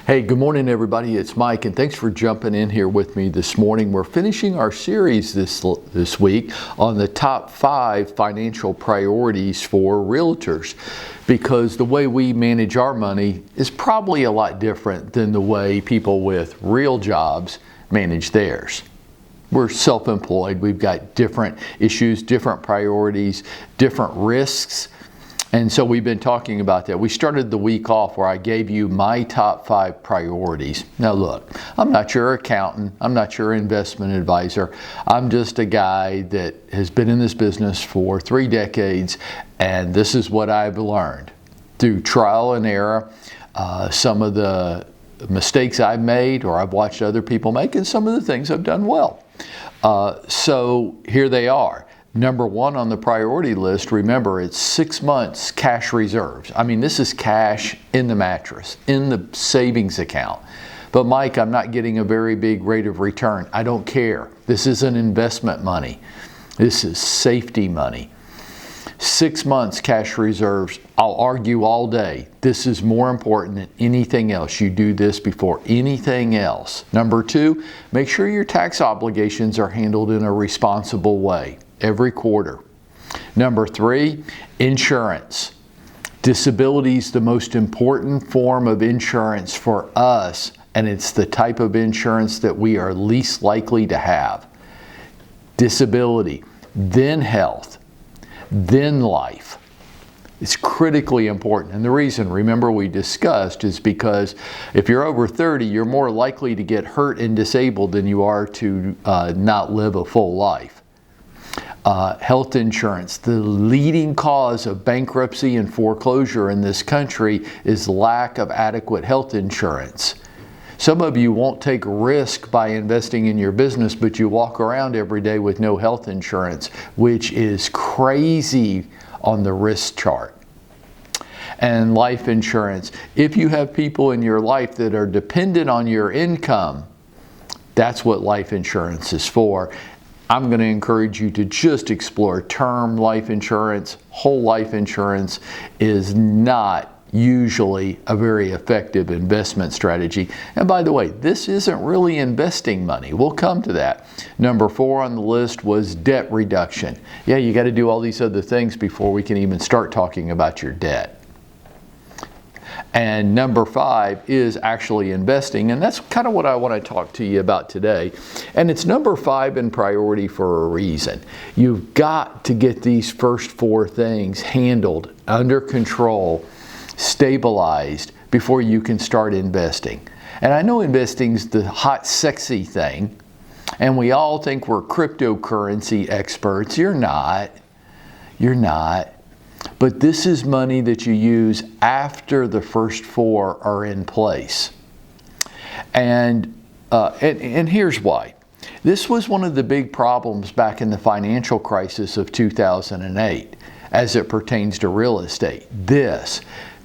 Hey, good morning everybody. It's Mike and thanks for jumping in here with me this morning. We're finishing our series this week on the top 5 financial priorities for realtors, because the way we manage our money is probably a lot different than the way people with real jobs manage theirs. We're self-employed. We've got different issues, different priorities, different risks. And so we've been talking about that. We started the week off where I gave you my top 5 priorities. Now look, I'm not your accountant. I'm not your investment advisor. I'm just a guy that has been in this business for 3 decades, and this is what I've learned through trial and error. Some of the mistakes I've made or I've watched other people make, and some of the things I've done well. So here they are. Number 1 on the priority list, remember, it's 6 months cash reserves. I mean, this is cash in the mattress, in the savings account. But Mike, I'm not getting a very big rate of return. I don't care. This isn't investment money. This is safety money. 6 months cash reserves. I'll argue all day. This is more important than anything else. You do this before anything else. Number 2, make sure your tax obligations are handled in a responsible way every quarter. Number 3, insurance. Disability is the most important form of insurance for us, and it's the type of insurance that we are least likely to have. Disability, then health, then life. It's critically important. And the reason, remember, we discussed is because if you're over 30, you're more likely to get hurt and disabled than you are to not live a full life. Health insurance. The leading cause of bankruptcy and foreclosure in this country is lack of adequate health insurance. Some of you won't take risk by investing in your business, but you walk around every day with no health insurance, which is crazy on the risk chart. And life insurance. If you have people in your life that are dependent on your income, that's what life insurance is for. I'm going to encourage you to just explore term life insurance. Whole life insurance is not usually a very effective investment strategy. And by the way, this isn't really investing money. We'll come to that. Number 4 on the list was debt reduction. Yeah, you got to do all these other things before we can even start talking about your debt. And number 5 is actually investing, and that's kind of what I want to talk to you about today. And it's number 5 in priority for a reason. You've got to get these first 4 things handled, under control, stabilized, before you can start investing. And I know investing's the hot, sexy thing, and we all think we're cryptocurrency experts. You're not. You're not. But this is money that you use after the first 4 are in place. And here's why. This was one of the big problems back in the financial crisis of 2008 as it pertains to real estate.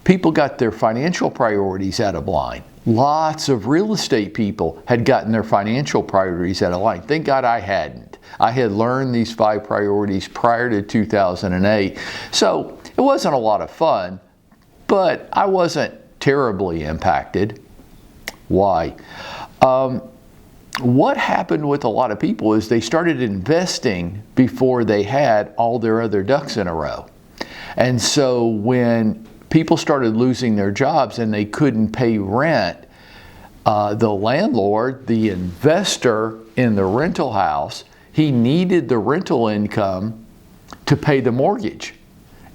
People got their financial priorities out of line. Lots of real estate people had gotten their financial priorities out of line. Thank God I hadn't. I had learned these 5 priorities prior to 2008. So it wasn't a lot of fun, but I wasn't terribly impacted. Why? What happened with a lot of people is they started investing before they had all their other ducks in a row. And so when people started losing their jobs and they couldn't pay rent, the landlord, the investor in the rental house, he needed the rental income to pay the mortgage.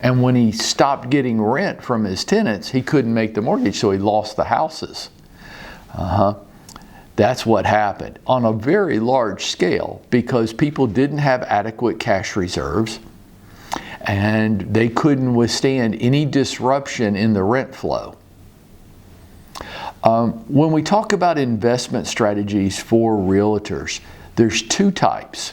And when he stopped getting rent from his tenants, he couldn't make the mortgage, so he lost the houses. That's what happened on a very large scale because people didn't have adequate cash reserves and they couldn't withstand any disruption in the rent flow. When we talk about investment strategies for realtors, there's 2 types.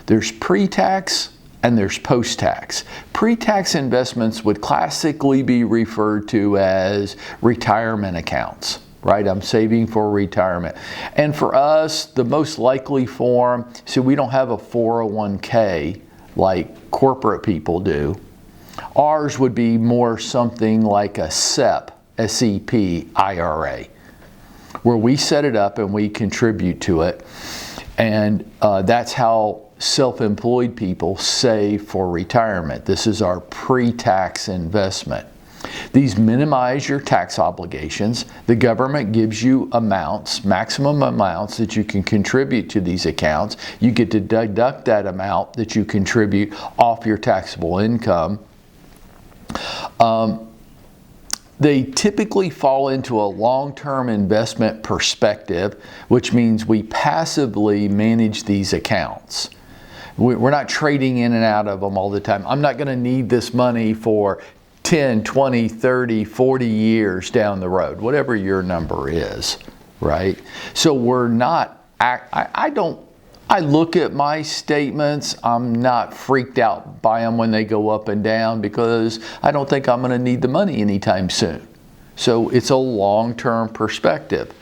There's pre-tax and there's post-tax. Pre-tax investments would classically be referred to as retirement accounts, right? I'm saving for retirement. And for us, the most likely form, so we don't have a 401k like corporate people do. Ours would be more something like a SEP, S-E-P, IRA. where we set it up and we contribute to it. And that's how self-employed people save for retirement. This is our pre-tax investment. These minimize your tax obligations. The government gives you amounts, maximum amounts that you can contribute to these accounts. You get to deduct that amount that you contribute off your taxable income. They typically fall into a long-term investment perspective, which means we passively manage these accounts. We're not trading in and out of them all the time. I'm not going to need this money for 10, 20, 30, 40 years down the road, whatever your number is, right? So we're not, I look at my statements, I'm not freaked out by them when they go up and down because I don't think I'm going to need the money anytime soon. So it's a long-term perspective.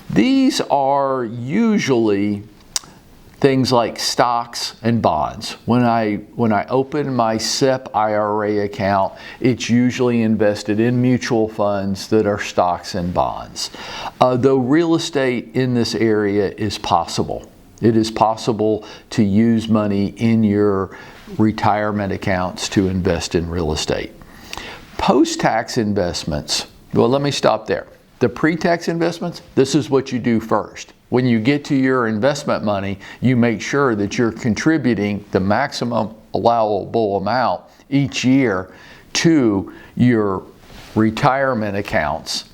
These are usually things like stocks and bonds. When I open my SEP IRA account, it's usually invested in mutual funds that are stocks and bonds. Though real estate in this area is possible. It is possible to use money in your retirement accounts to invest in real estate. Post-tax investments, well, let me stop there. The pre-tax investments, this is what you do first. When you get to your investment money, you make sure that you're contributing the maximum allowable amount each year to your retirement accounts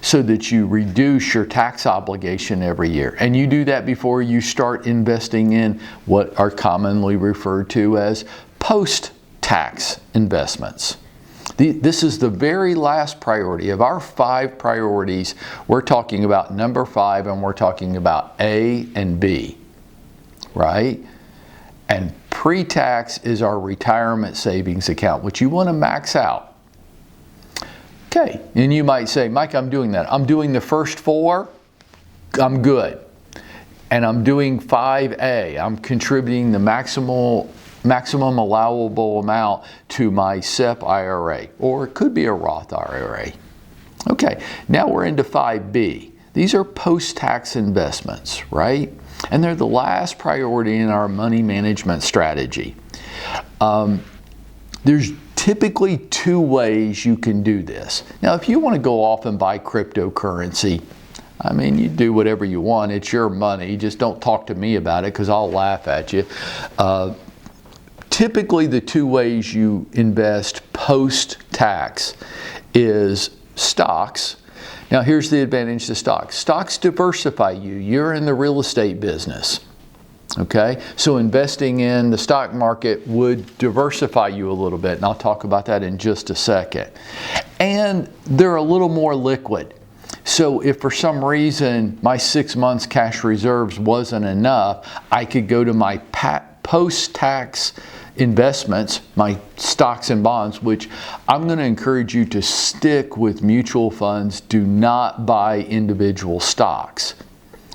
so that you reduce your tax obligation every year. And you do that before you start investing in what are commonly referred to as post-tax investments. This is the very last priority. Of our 5 priorities, we're talking about number 5, and we're talking about A and B, right? And pre-tax is our retirement savings account, which you want to max out. Okay, and you might say, Mike, I'm doing that. I'm doing the first 4, I'm good. And I'm doing 5A. I'm contributing the maximum allowable amount to my SEP IRA, or it could be a Roth IRA. Okay, now we're into 5B. These are post-tax investments, right? And they're the last priority in our money management strategy. There's typically 2 ways you can do this. Now, if you want to go off and buy cryptocurrency, I mean, you do whatever you want. It's your money. Just don't talk to me about it because I'll laugh at you. Typically, the 2 ways you invest post-tax is stocks. Now, here's the advantage to stocks. Stocks diversify you. You're in the real estate business. Okay, so investing in the stock market would diversify you a little bit, and I'll talk about that in just a second. And they're a little more liquid. So if for some reason my 6 months cash reserves wasn't enough, I could go to my post-tax investments, my stocks and bonds, which I'm going to encourage you to stick with mutual funds. Do not buy individual stocks.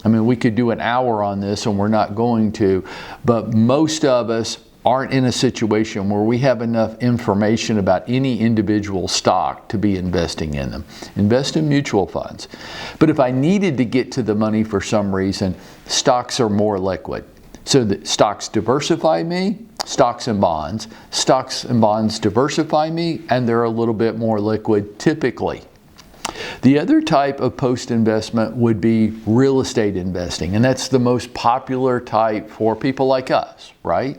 I mean, we could do an hour on this, and we're not going to, but most of us aren't in a situation where we have enough information about any individual stock to be investing in them. Invest in mutual funds. But if I needed to get to the money for some reason, stocks are more liquid. So the stocks diversify me, stocks and bonds. Stocks and bonds diversify me, and they're a little bit more liquid typically. The other type of post-investment would be real estate investing, and that's the most popular type for people like us, right?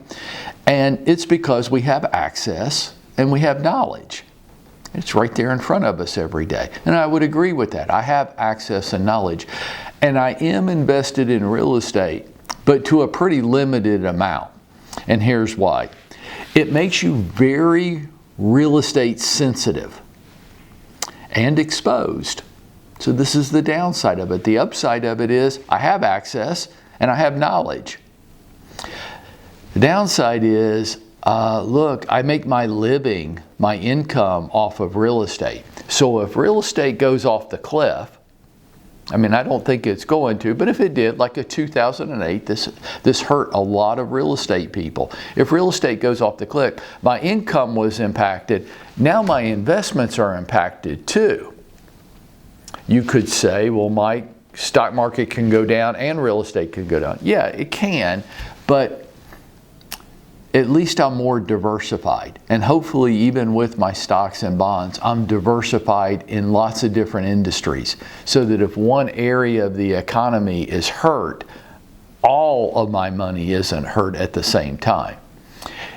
And it's because we have access and we have knowledge. It's right there in front of us every day. And I would agree with that. I have access and knowledge, and I am invested in real estate, but to a pretty limited amount. And here's why. It makes you very real estate sensitive and exposed. So this is the downside of it. The upside of it is I have access and I have knowledge. The downside is, look, I make my living, my income off of real estate. So if real estate goes off the cliff, I mean, I don't think it's going to, but if it did, like a 2008, this hurt a lot of real estate people. If real estate goes off the cliff, my income was impacted. Now my investments are impacted too. You could say, well, Mike, stock market can go down and real estate can go down. Yeah, it can, but at least I'm more diversified. And hopefully even with my stocks and bonds, I'm diversified in lots of different industries so that if one area of the economy is hurt, all of my money isn't hurt at the same time.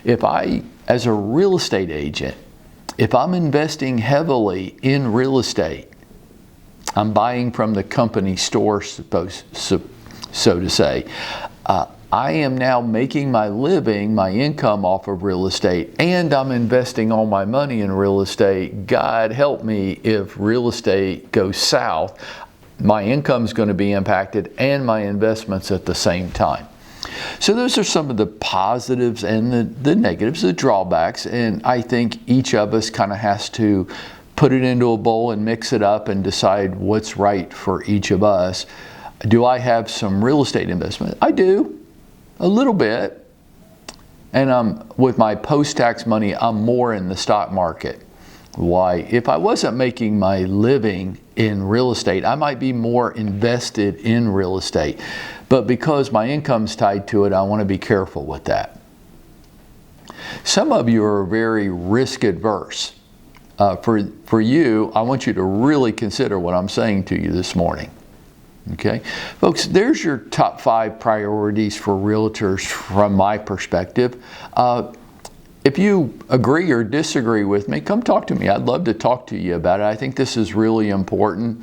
If I, as a real estate agent, if I'm investing heavily in real estate, I'm buying from the company store, so to say, I am now making my living, my income off of real estate, and I'm investing all my money in real estate. God help me if real estate goes south. My income is going to be impacted and my investments at the same time. So those are some of the positives and the negatives, the drawbacks, and I think each of us kind of has to put it into a bowl and mix it up and decide what's right for each of us. Do I have some real estate investment? I do. A little bit, and with my post-tax money, I'm more in the stock market. Why? If I wasn't making my living in real estate, I might be more invested in real estate. But because my income's tied to it, I want to be careful with that. Some of you are very risk adverse. For you, I want you to really consider what I'm saying to you this morning. Okay, folks, there's your top 5 priorities for realtors from my perspective. If you agree or disagree with me, come talk to me. I'd love to talk to you about it. I think this is really important.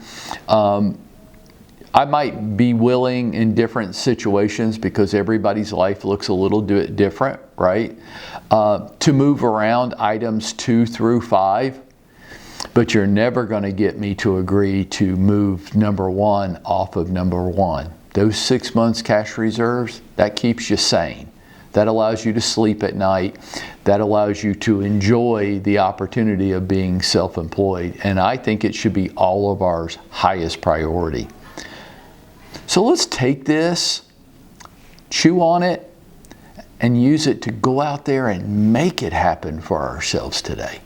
I might be willing in different situations because everybody's life looks a little different, right? To move around items 2 through 5. But you're never going to get me to agree to move number 1 off of number 1. Those 6 months cash reserves, that keeps you sane. That allows you to sleep at night. That allows you to enjoy the opportunity of being self-employed. And I think it should be all of our highest priority. So let's take this, chew on it, and use it to go out there and make it happen for ourselves today.